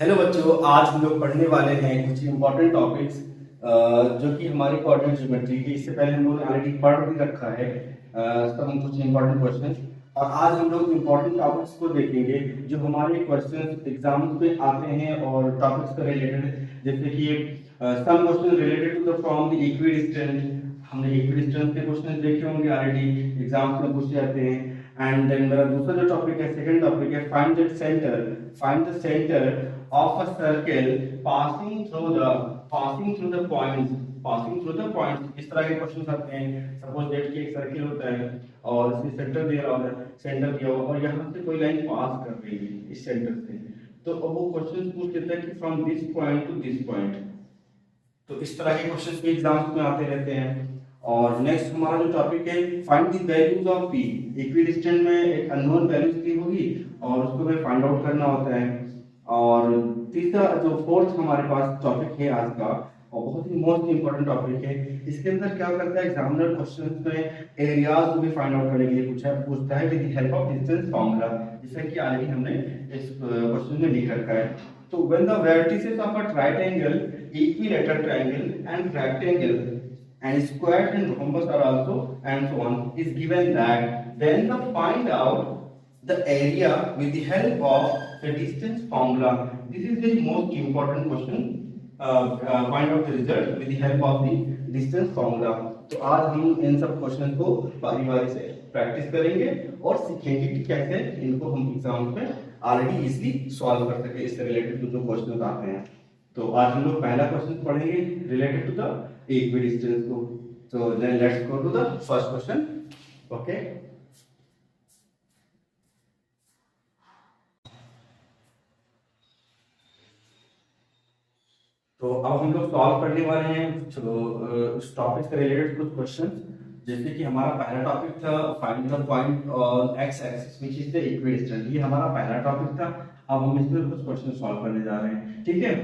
Hello बच्चों, आज हम लोग पढ़ने वाले हैं कुछ इंपॉर्टेंट टॉपिक्स जो कि हमारे कोऑर्डिनेट ज्योमेट्री के इससे पहले हम लोग ऑलरेडी पढ़ भी रखा है। सब हम कुछ इंपॉर्टेंट क्वेश्चंस और आज हम लोग इंपॉर्टेंट टॉपिक्स को देखेंगे जो हमारे क्वेश्चंस एग्जाम्स पे आते हैं और टॉपिक्स से रिलेटेड, जैसे कि some question related to the from the equidistant. हमने इक्विडिस्टेंस के क्वेश्चन देखे होंगे ऑलरेडी, एग्जाम्स में पूछे जाते हैं। एंड देन मेरा दूसरा जो टॉपिक है, सेकंड टॉपिक है find the centre of a circle passing through the points। इस तरह के क्वेश्चन आते हैं। सपोज दैट कि एक सर्किल होता है और इसमें सेंटर दिया हुआ है, सेंटर दिया हुआ और यहाँ से कोई लाइन पास कर रही है इस सेंटर से। तो अब वो क्वेश्चन पूछ लेता है कि from this point two this point. तो इस तरह के क्वेश्चंस भी एग्जाम्स में आते रहते हैं। और नेक्स्ट हमारा जो टॉपिक है, find the values of P. Equidistant में एक अननोन वैल्यूज दी होगी और उसको हमें फाइंड आउट करना होता है। और तीसरा जो फोर्थ हमारे पास टॉपिक है आज का, और बहुत ही मोस्ट इंपॉर्टेंट टॉपिक है, इसके अंदर क्या करता है एग्जामिनर क्वेश्चंस में एरियाज को भी फाइंड आउट करने के लिए पूछता है with the help of distance formula, जैसा कि ऑलरेडी हमने इस क्वेश्चन में लिख रखा है। तो when the vertices of a triangle, equilateral triangle and rectangle and square and rhombus are also and so on is given, that then the find out the area with the help of the distance formula. This is the most important question. Find out the result with the help of the distance formula. तो आज हम इन सब question को बारी बारी से practice करेंगे और सीखेंगे कि कैसे इनको हम एग्जाम में ऑलरेडी इजीली सॉल्व कर सके, इससे रिलेटेड जो क्वेश्चन आते हैं। तो आज हम लोग पहला क्वेश्चन पढ़ेंगे रिलेटेड टू द इक्विडिस्टेंस को। So then let's go to the first question. Okay. तो अब हम लोग सॉल्व करने वाले हैं उस टॉपिक से रिलेटेड कुछ क्वेश्चन। जैसे कि हमारा पहला टॉपिक था find the point on x axis which is the equidistant. ये हमारा पहला टॉपिक था। अब हम इसमें कुछ क्वेश्चन सॉल्व करने जा रहे हैं, ठीक है।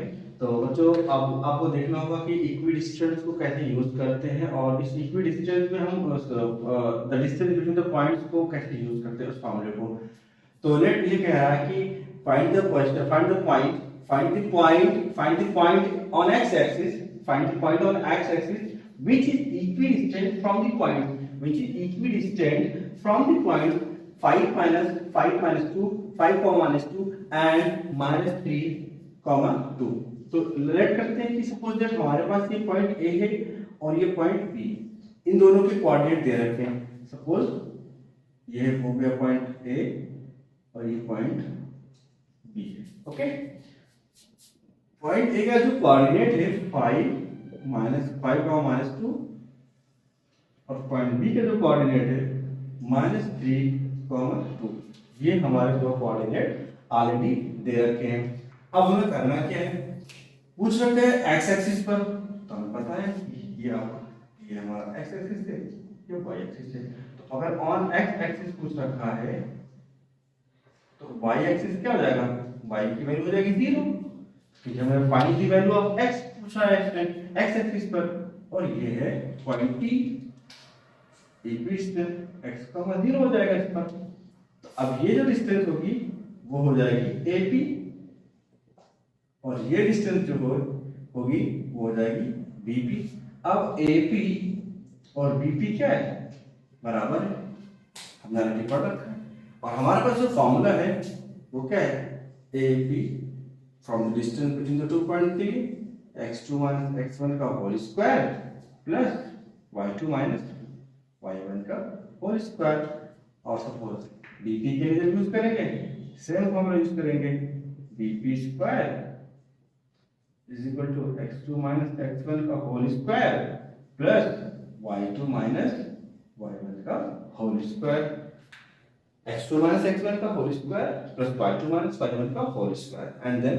तो बच्चों अब आपको देखना होगा कि इक्विडिस्टेंस को कैसे यूज करते हैं और इस इक्विडिस्टेंस में हम the distance between the points को कैसे यूज करते हैं उस फॉर्मूले को। तो लेट ये कह रहा है कि find the point on x axis, find the point on x axis which is equidistant from the point 5 minus 2, 5 minus 2 and minus 3 2। तो लेट करते हैं कि सपोज दैट हमारे पास ये पॉइंट ए है और ये पॉइंट बी, इन दोनों के कोऑर्डिनेट दे रखे हैं। सपोज ये हो गया पॉइंट ए और ये पॉइंट बी है। ओके, पॉइंट ए का जो कोऑर्डिनेट है 5 माइनस 2 और पॉइंट बी का जो कोऑर्डिनेट है -3, 2। ये हमारे दो कोऑर्डिनेट ऑलरेडी दे रखे हैं। अब हमें करना क्या है, पूछ रखे हैं एक्स एक्सिस पर, तो हमें पता है ये हमारा एक्स एक्सिस है, ये वाई एक्सिस है। तो अगर ऑन एक्स एक्सिस पूछ रखा है तो वाई एक्सिस क्या हो जाएगा, वाई की वैल्यू हो जाएगी 0, क्योंकि हमें find the value of x पूछा है एक्स एक्सिस पर, और ये है पॉइंट टी, इक्विडिस्टेंस एक्स का 0 हो जाएगा इस पर। तो अब ये जो डिस्टेंस होगी वो हो जाएगी एपी, और ये डिस्टेंस जो होगी वो हो जाएगी बीपी। अब एपी और बीपी क्या है, बराबर है, हमने ऑलरेडी पढ़ रखा है। और हमारे पास जो फॉर्मूला है वो क्या है, AP from the distance between the 2 point के लिए x2 minus x1 का whole square plus y2 minus y1 का होल स्क्वायर। और सपोज bp के लिए जब यूज करेंगे सेम फॉर्मूला यूज करेंगे, bp square is equal to x2 minus x1 का whole square plus y2 minus y1 का whole square. x2 minus x1 का whole square plus y2 minus y1 का whole square, and then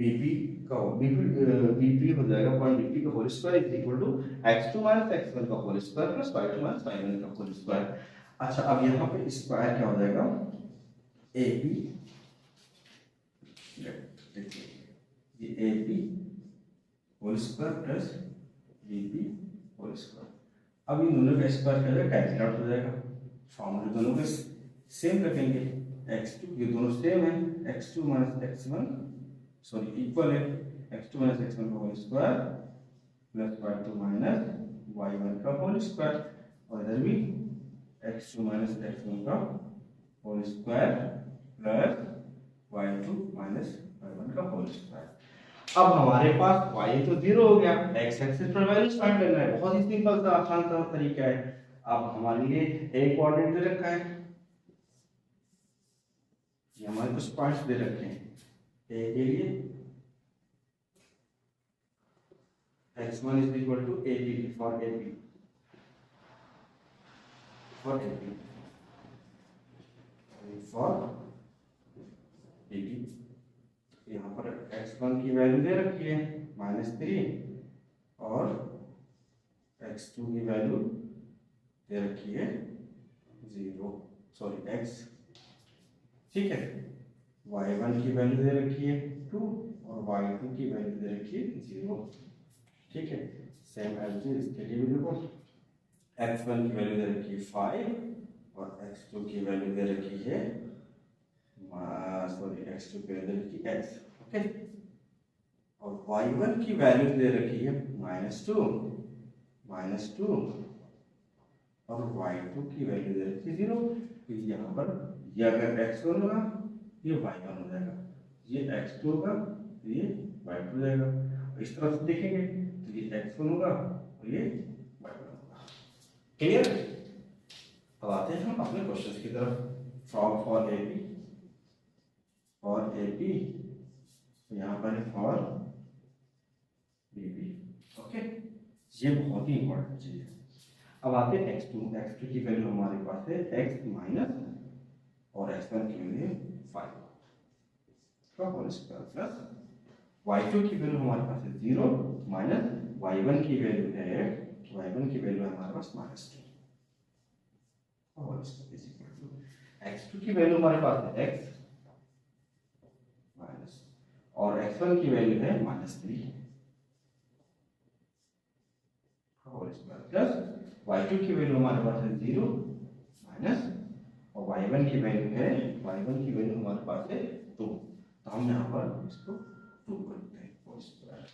bp हो जाएगा point bp का whole square is equal to x2 minus x1 का whole square plus y2 minus y1 का whole square. अच्छा, अब यहाँ पे स्क्वायर क्या हो जाएगा, ab, ये ab whole square plus bp whole square. अब इन दोनों का स्क्वायर क्या हो जाएगा, कैंसिल आउट हो जाएगा। फॉर्मूले दोनों के सेम रखेंगे, x2 ये दोनों सेम है, x2 minus x1 sorry equal है x2 माइनस x1 का whole square plus y2 minus y1 का होल स्क्वायर, और इधर भी x2 माइनस x1 का whole square plus y2 minus y1 का होल स्क्वायर। अब हमारे पास y तो 0 हो गया, x एक्सिस पर वैल्यू फाइंड करना है, बहुत ही सिंपल सा आसान सा तरीका है। अब हमारे लिए एक कोऑर्डिनेट दे रखा है, ये हमारे कुछ पॉइंट्स दे रखे हैं, a के लिए x1 is equal to AP for AP for AP for AP। यहाँ पर x1 की वैल्यू दे रखी है -3 और x2 की वैल्यू दे रखी है 0, सॉरी x, ठीक है। y1 की वैल्यू दे रखी है 2 और y2 की वैल्यू दे रखी है 0, ठीक है। सेम एज इसके लिए भी देखो, x1 की वैल्यू दे रखी है 5 और x2 की वैल्यू दे रखी है सॉरी x2 की वैल्यू दे रखी है x, ओके। और y1 की वैल्यू दे रखी है -2 और y2 की वैल्यू दे रखी है 0। तो यहाँ पर ये अगर x1 होगा ये y1 हो जाएगा, ये x2 होगा तो ये y2 हो जाएगा, इस तरफ से देखेंगे तो ये x1 होगा और ये y1 होगा। क्लियर? अब आते हैं हम अपने क्वेश्चंस की तरफ। फ्रॉम फॉर AP यहाँ पर है फॉर BP, ओके। ये बहुत ही इंपॉर्टेंट चीज है। अब आते हैं x2 की वैल्यू हमारे पास है x माइनस और x1 की वैल्यू 5 का होल स्क्वायर प्लस y2 की वैल्यू हमारे पास है 0 माइनस y1 की वैल्यू है हमारे पास -2 whole square is equal to x2 की वैल्यू हमारे पास है x माइनस और x1 की वैल्यू है -3 होल स्क्वायर प्लस y2 की वैल्यू हमारे पास है 0 माइनस और y1 की वैल्यू हमारे पास है 2, तो हम यहाँ पर इसको 2 करते हैं होल स्क्वायर।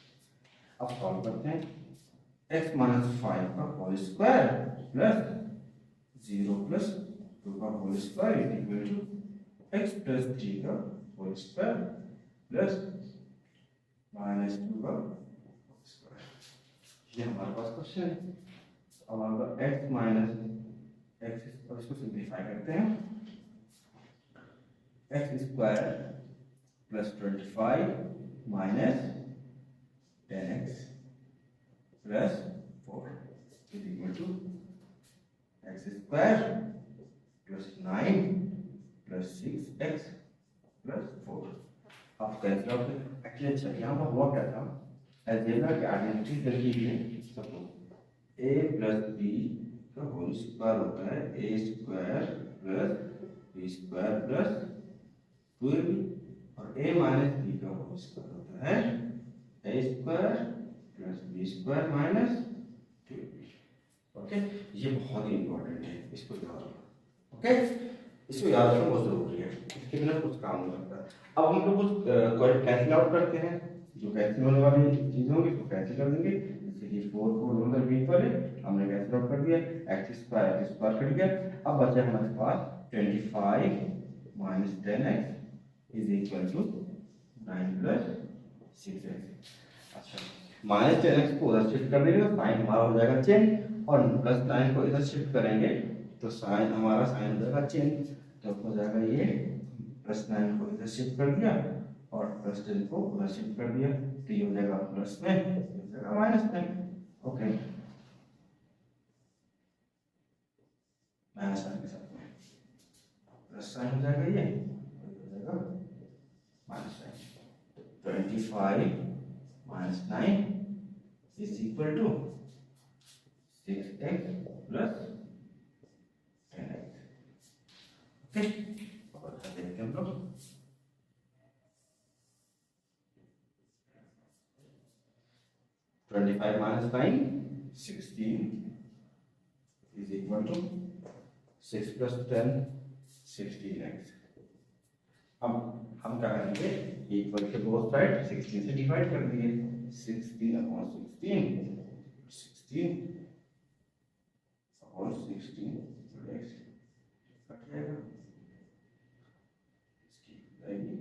अब सॉल्व करते हैं, x माइनस 5 का होल स्क्वायर प्लस 0 प्लस 2 का whole square is equal to x plus 3 का होल स्क्वायर प्लस -2 का होल स्क्वायर। ये हमारे पास क्वेश्चन है। अब हमारा x माइनस x, और इसको सिंप्लीफाई करते हैं, x square plus 25 minus 10x plus 4 is equal to x square plus 9 plus 6x plus 4। आप कैसे आप एक्चुअली अच्छा यहाँ पर हुआ क्या था, अलजेब्रा की आइडेंटिटी लगी हुई है, सपोज a प्लस b का होल स्क्वायर होता है a square plus b square plus 2ab, और a माइनस b का होल स्क्वायर होता है a square plus b square minus 2ab, okay. ये बहुत ही इंपॉर्टेंट है, इसको याद रखो, ओके। इसको याद रखना बहुत जरूरी है, इसके बिना कुछ काम नहीं करता। अब हम लोग कुछ कैंसिल आउट करते हैं, जो कैंसिल होने वाली चीजें होंगी उसको कैंसिल कर देंगे। जैसे कि 4 को उधर बीच वाले हमने कैंसिल आउट कर दिया, x स्क्वायर कट गया। अब बचा हमारे पास 25 minus 10x is equal to 9 plus 6x। अच्छा, माइनस 10x को उधर शिफ्ट कर देंगे तो साइन हमारा हो जाएगा चेंज, और प्लस 9 को इधर शिफ्ट करेंगे तो साइन हमारा साइन हो जाएगा चेंज, तो हो जाएगा ये प्लस 9 को इधर शिफ्ट कर दिया और प्लस 10 को उधर शिफ्ट कर दिया, तो ये हो जाएगा प्लस में, ये हो जाएगा माइनस में, ओके। माइनस साइन के साथ में प्लस साइन हो जाएगा, ये हो जाएगा minus sign. 25 minus 9 is equal to 6x plus 10x, okay. और देखते हैं हम लोग 25 minus 9 16 is equal to 6 plus 10 16x, अब हम क्या करेंगे, इक्वल के बोथ साइड 16 से डिवाइड कर दिए, 16 अपॉन 16 अपॉन 16 कट जाएगा, इसकी आएगी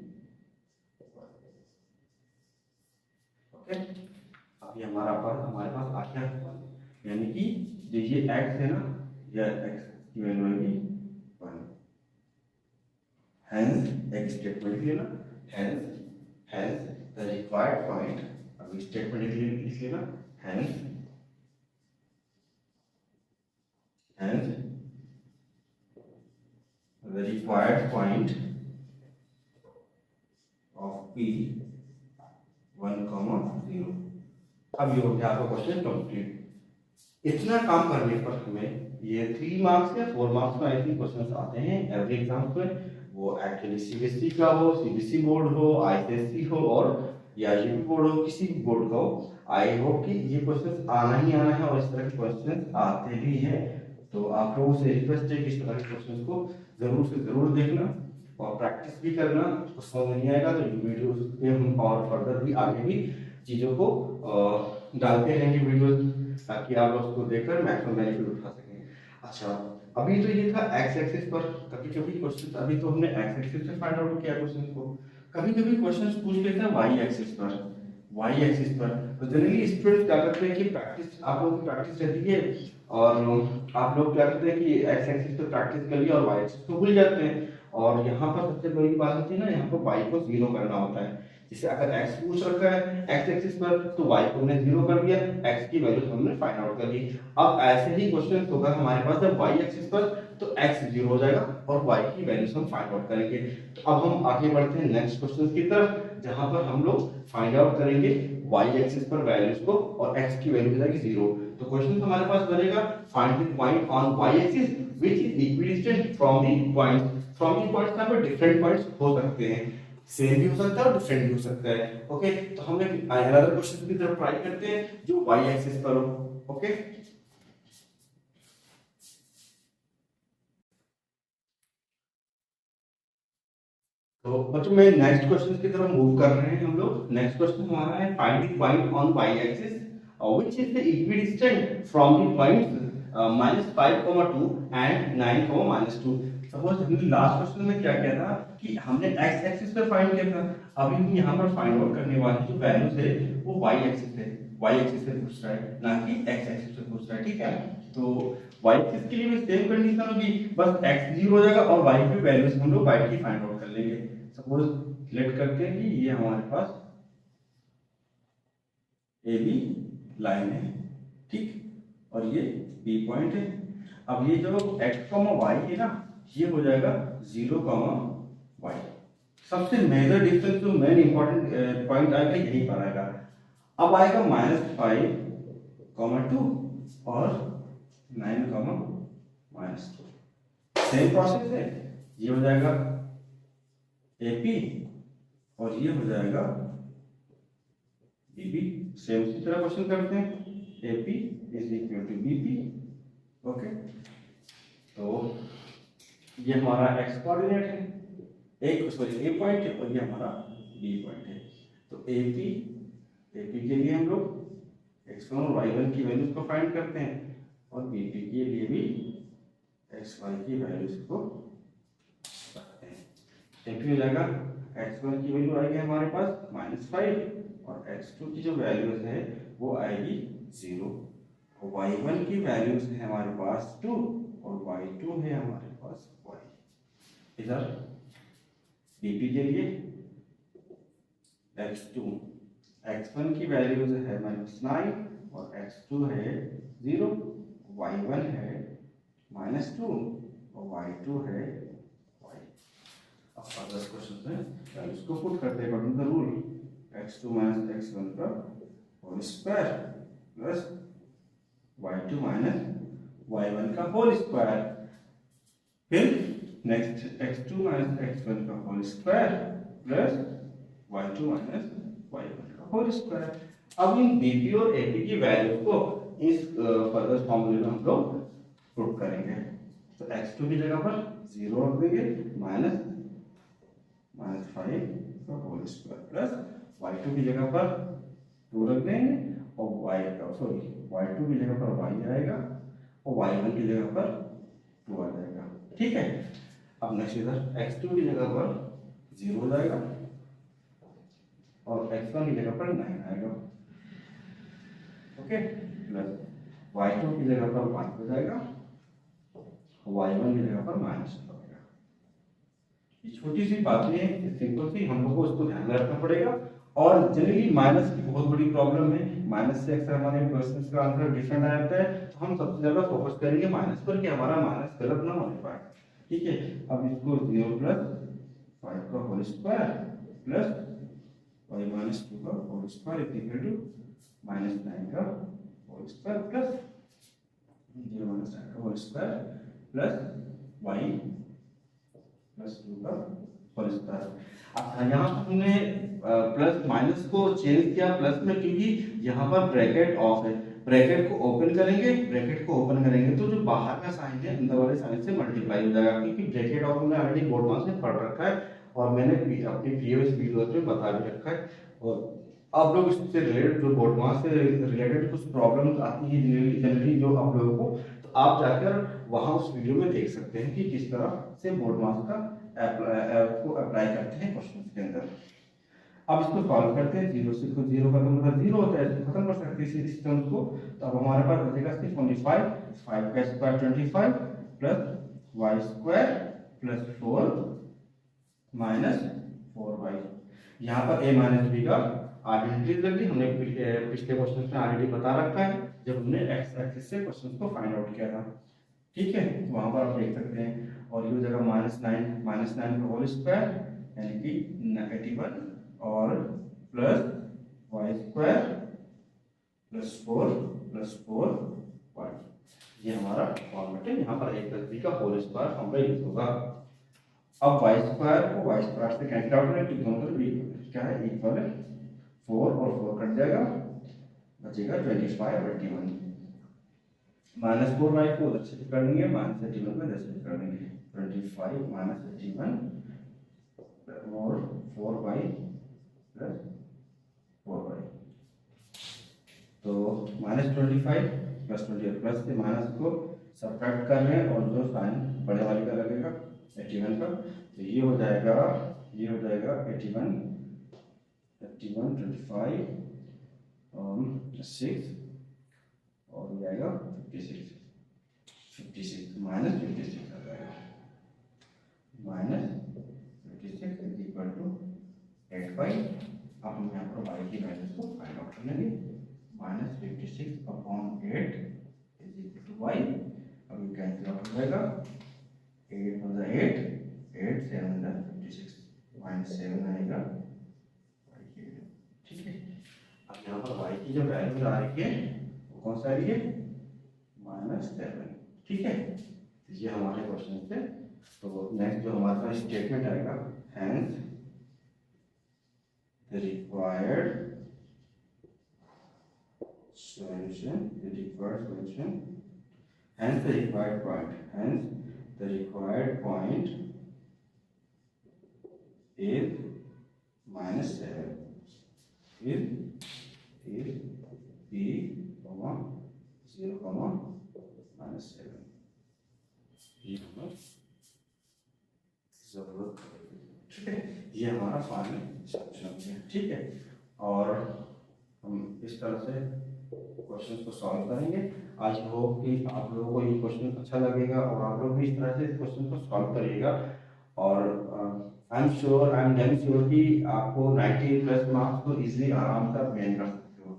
ओके। अब ये हमारे पास आ गया, यानी कि जो ये x है ना, यह x की वैल्यू आएगी 1, hence एक स्टेटमेंट लिख लेना, hence the required point, अब स्टेटमेंट लिख लेना, hence the required point of p 1, 0। अब ये हो गया आपका क्वेश्चन कंप्लीट। इतना काम करने पर हमें ये 3 मार्क्स या 4 मार्क्स में आई थिंक क्वेश्चंस आते हैं एवरी एग्जाम में, वो एक्चुअली सीबीएसई का हो, सीबीएसई बोर्ड हो, आईसीएसई हो और या यूपी बोर्ड हो, किसी भी बोर्ड का हो। आई होप कि ये क्वेश्चंस आना ही आना है और इस तरह के क्वेश्चंस आते भी हैं। तो आप लोगों से रिक्वेस्ट है कि इस तरह के क्वेश्चंस को जरूर से जरूर देखना और प्रैक्टिस भी करना। उसको समझ नहीं आएगा तो वीडियोस पे हम और फर्दर भी आगे भी चीज़ों को डालते रहेंगे वीडियोस, ताकि आप उसको देखकर मैक्सिमम बेनिफिट उठा सकें। अच्छा, अभी तो ये था एक्स एक्सिस पर, कभी कभी क्वेश्चन, अभी तो हमने एक्स एक्सिस से फाइंड आउट किया क्वेश्चन को, कभी कभी क्वेश्चन पूछ लेते हैं वाई एक्सिस पर। वाई एक्सिस पर तो जनरली स्टूडेंट्स क्या करते हैं कि प्रैक्टिस, आप लोगों की प्रैक्टिस रहती है और आप लोग क्या करते हैं कि एक्स एक्सिस पर प्रैक्टिस कर लिया और वाई एक्सिस को भूल जाते हैं। और यहाँ पर सबसे बड़ी बात होती है ना, यहाँ पर वाई को 0 करना होता है। जैसे अगर x पूछ रखा है x एक्सिस पर, तो y को हमने 0 कर दिया, x की वैल्यू हमने फाइंड आउट कर ली। अब ऐसे ही क्वेश्चन होगा हमारे पास जब y एक्सिस पर, तो x 0 हो जाएगा और y की वैल्यूज हम फाइंड आउट करेंगे। तो अब हम आगे बढ़ते हैं नेक्स्ट क्वेश्चन की तरफ, जहां पर हम लोग फाइंड आउट करेंगे y एक्सिस पर वैल्यूज को और x की वैल्यू हो जाएगी 0। तो क्वेश्चन हमारे पास बनेगा find the point on y axis which is equidistant from the points. From the points यहाँ पर डिफरेंट पॉइंट्स हो सकते हैं, सेम भी हो सकता है और डिफरेंट भी हो सकता है। ओके, तो हम एक अनदर क्वेश्चन की तरफ ट्राई करते हैं जो y एक्सिस पर हो। ओके, तो बच्चों में नेक्स्ट क्वेश्चन की तरफ मूव कर रहे हैं हम लोग। नेक्स्ट क्वेश्चन हमारा है find the point on y axis which is the equidistant from the points -5, 2 and 9, -2। Suppose हमने लास्ट क्वेश्चन में क्या किया था कि हमने x एक्सिस पे फाइंड किया था, अभी हम यहाँ पर फाइंड आउट करने वाले जो वैल्यूज है वो y एक्सिस है, y एक्सिस पे पूछ रहा है ना कि x एक्सिस पे पूछ रहा है। ठीक है, तो y एक्सिस के लिए भी सेम कंडीशन होगी, बस x 0 हो जाएगा और y की वैल्यूज हम लोग y की फाइंड आउट कर लेंगे। सपोज लेट करते हैं कि ये हमारे पास ए बी लाइन है, ठीक, और ये बी पॉइंट है। अब ये जो x, y है ना, ये हो जाएगा 0, y। सबसे मेजर डिफरेंस जो मेन इंपॉर्टेंट पॉइंट आएगा यही पर आएगा। अब आएगा -5, 2 और 9, -2। सेम प्रोसेस है, ये हो जाएगा AP और ये हो जाएगा BB। सेम उसी तरह क्वेश्चन करते हैं, AP is equal to BP। Okay, तो ये हमारा x कोऑर्डिनेट है, एक सॉरी A पॉइंट है और ये हमारा B पॉइंट है। तो AP के लिए हम लोग x1 और y1 की वैल्यूज को फाइंड करते हैं और BP के लिए भी xy की वैल्यूज को रखते हैं। AP हो जाएगा x1 की वैल्यू आएगी हमारे पास -5 और x2 की जो वैल्यूज है वो आएगी 0। y1 की वैल्यूज है हमारे पास 2 और y2 है हमारे पास y। इधर BP के लिए x1 की वैल्यूज है -9 और x2 है 0, y1 है -2 और y2 है y। अब फर्दर क्वेश्चन में वैल्यूज को पुट करते हैं according the rule, x2 - x1 का whole square plus y2 - y1 का होल स्क्वायर, फिर नेक्स्ट x2 - x1 का whole square plus y2 - y1 का होल स्क्वायर। अब इन BP और AP की वैल्यू को इस फर्दर फॉर्मूले में हम लोग पुट करेंगे। तो x2 की जगह पर 0 रख देंगे, -5 का होल स्क्वायर प्लस y2 की जगह पर 2 रख देंगे और y2 की जगह पर y आएगा और y1 की जगह पर 2 आ जाएगा। ठीक है, अब नेक्स्ट इधर x2 की जगह पर 0 हो जाएगा और x1 की जगह पर 9 आएगा। ओके, प्लस y2 की जगह पर 1 हो जाएगा, y1 की जगह पर माइनस हो जाएगा। ये छोटी सी बातें हैं, सिंपल सी, हम लोग को इसको ध्यान में रखना पड़ेगा। और जनरली माइनस की बहुत बड़ी प्रॉब्लम है, माइनस से अक्सर हमारे क्वेश्चंस का आंसर डिफरेंट आ जाता है, तो हम सबसे ज्यादा फोकस करेंगे माइनस पर कि हमारा माइनस गलत ना हो पाए। ठीक है, अब इसको 0 प्लस 5 का whole square plus y minus 2 का होल स्क्वायर इक्वल टू -9 का होल स्क्वायर प्लस 0 माइनस 9 का whole square plus y plus 2 का होल स्क्वायर। अब यहाँ हमने प्लस माइनस को चेंज किया प्लस में, क्योंकि यहाँ पर ब्रैकेट ऑफ है। ब्रैकेट को ओपन करेंगे तो जो बाहर का साइन है अंदर वाले साइन से मल्टीप्लाई हो जाएगा, क्योंकि ब्रैकेट ऑफ हमने ऑलरेडी बोर्ड मार्क्स में पढ़ रखा है और मैंने अपनी प्रीवियस वीडियोस में बता भी रखा है। और आप लोग इससे रिलेटेड जो बोर्ड मार्क्स से रिलेटेड कुछ प्रॉब्लम्स आती है जनरली जो आप लोगों को, तो आप जाकर वहां उस वीडियो में देख सकते हैं कि किस तरह से बोर्ड मार्क्स का अप्लाई करते हैं क्वेश्चन के अंदर। अब इसको सॉल्व करते हैं, 0 से कुछ 0 खत्म होता है, 0 होता है, इसको खत्म कर सकते हैं इस टर्म को। तो अब हमारे पास बचेगा सिर्फ 25, 5 का square 25 plus y square plus 4 minus 4y। यहाँ पर a माइनस b का आइडेंटिटी लग गई, हमने पिछले क्वेश्चन में ऑलरेडी बता रखा है जब हमने x एक्सिस से क्वेश्चन को फाइंड आउट किया था। ठीक है, वहां पर आप देख सकते हैं। और ये हो जाएगा -9 का होल स्क्वायर यानी कि -81 और plus y square plus 4 y। ये हमारा फॉर्मेट है, यहाँ पर a प्लस b का होल स्क्वायर फॉर्म का यूज होगा। अब y स्क्वायर को y स्क्वायर से कैंसिल आउट करें तो दोनों तरफ क्या है, इक्वल है, 4 और 4 कट जाएगा, बचेगा 25 और 81। -4y को उधर से कर देंगे, -81 को इधर से कर देंगे, 25 -81 और 4y प्लस 4y। तो -25 प्लस 20 प्लस से माइनस को सब्ट्रैक्ट कर रहे हैं और जो साइन बड़े वाले का लगेगा 81 का, तो ये हो जाएगा 81 25 6 और ये आएगा 56 माइनस 56 आ जाएगा, -56 इज इक्वल टू 85। अब हम यहाँ पर y की वैल्यूज को फाइंड आउट कर लेंगे, -56 upon 8 is equal to y। अब ये कैंसिल आउट हो जाएगा, 8 हो जाए 8 7 जा 56 -7 आएगा y की। ठीक है, अब यहाँ पर y की जो वैल्यू आ रही है वो कौन सा आ रही है, -7। ठीक है, ये हमारे क्वेश्चन थे। तो नेक्स्ट जो हमारे पास स्टेटमेंट आएगा, hence the required solution, hence the required point is -7 is b, 0, -7। ये हमारा जरूरत है। ठीक है, ये हमारा फाइनल सॉल्यूशन है। ठीक है, और हम इस तरह से क्वेश्चन को सॉल्व करेंगे। आज होप कि आप लोगों को ये क्वेश्चन अच्छा लगेगा और आप लोग भी इस तरह से इस क्वेश्चन को सॉल्व करिएगा। और आई एम डैम श्योर कि आपको 90+ मार्क्स तो इजीली आराम से आप गेन कर सकते हो।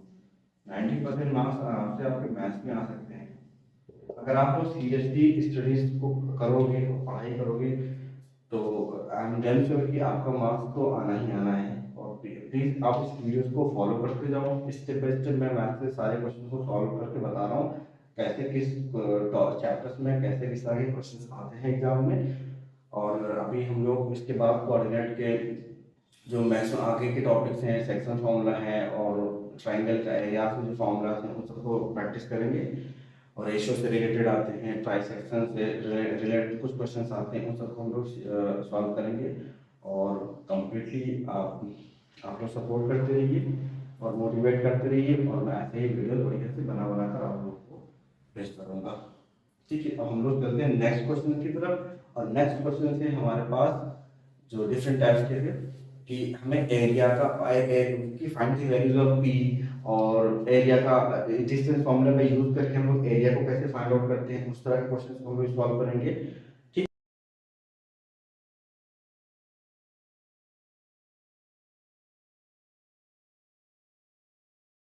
90% मार्क्स आराम से आपके मैथ्स में आ सकते हैं अगर आप लोग सीरियसली स्टडीज को करोगे, पढ़ाई करोगे, तो आई एम डैम श्योर कि आपका मार्क्स तो आना ही आना है। और प्लीज आप इस वीडियोस को फॉलो करते जाओ, स्टेप बाय स्टेप मैं मैथ्स से सारे क्वेश्चन को सॉल्व करके बता रहा हूँ, कैसे किस चैप्टर्स में कैसे किस तरह के क्वेश्चन आते हैं एग्जाम में। और अभी हम लोग इसके बाद कोऑर्डिनेट के जो मैथ्स में आगे के टॉपिक्स हैं, सेक्शन फॉर्मूला है और ट्राइंगल का एरिया के जो फॉर्मूलाज हैं उन सबको प्रैक्टिस करेंगे। और रेशियो से रिलेटेड आते हैं, ट्राई सेक्शन से रिलेटेड कुछ क्वेश्चंस आते हैं, उन सबको हम लोग सॉल्व करेंगे। और कम्प्लीटली आप लोग सपोर्ट करते रहिए और मोटिवेट करते रहिए, और मैं ऐसे ही वीडियो बढ़िया से बना कर आप लोग को भेज करूँगा। ठीक है, अब हम लोग चलते हैं नेक्स्ट क्वेश्चन की तरफ। और नेक्स्ट क्वेश्चन से हमारे पास जो डिफरेंट टाइप्स के थे कि हमें एरिया का की find the values of P, और एरिया का डिस्टेंस फॉर्मूला का यूज करके हम लोग एरिया को कैसे फाइंड आउट करते हैं, उस तरह के क्वेश्चन को हम लोग सॉल्व करेंगे।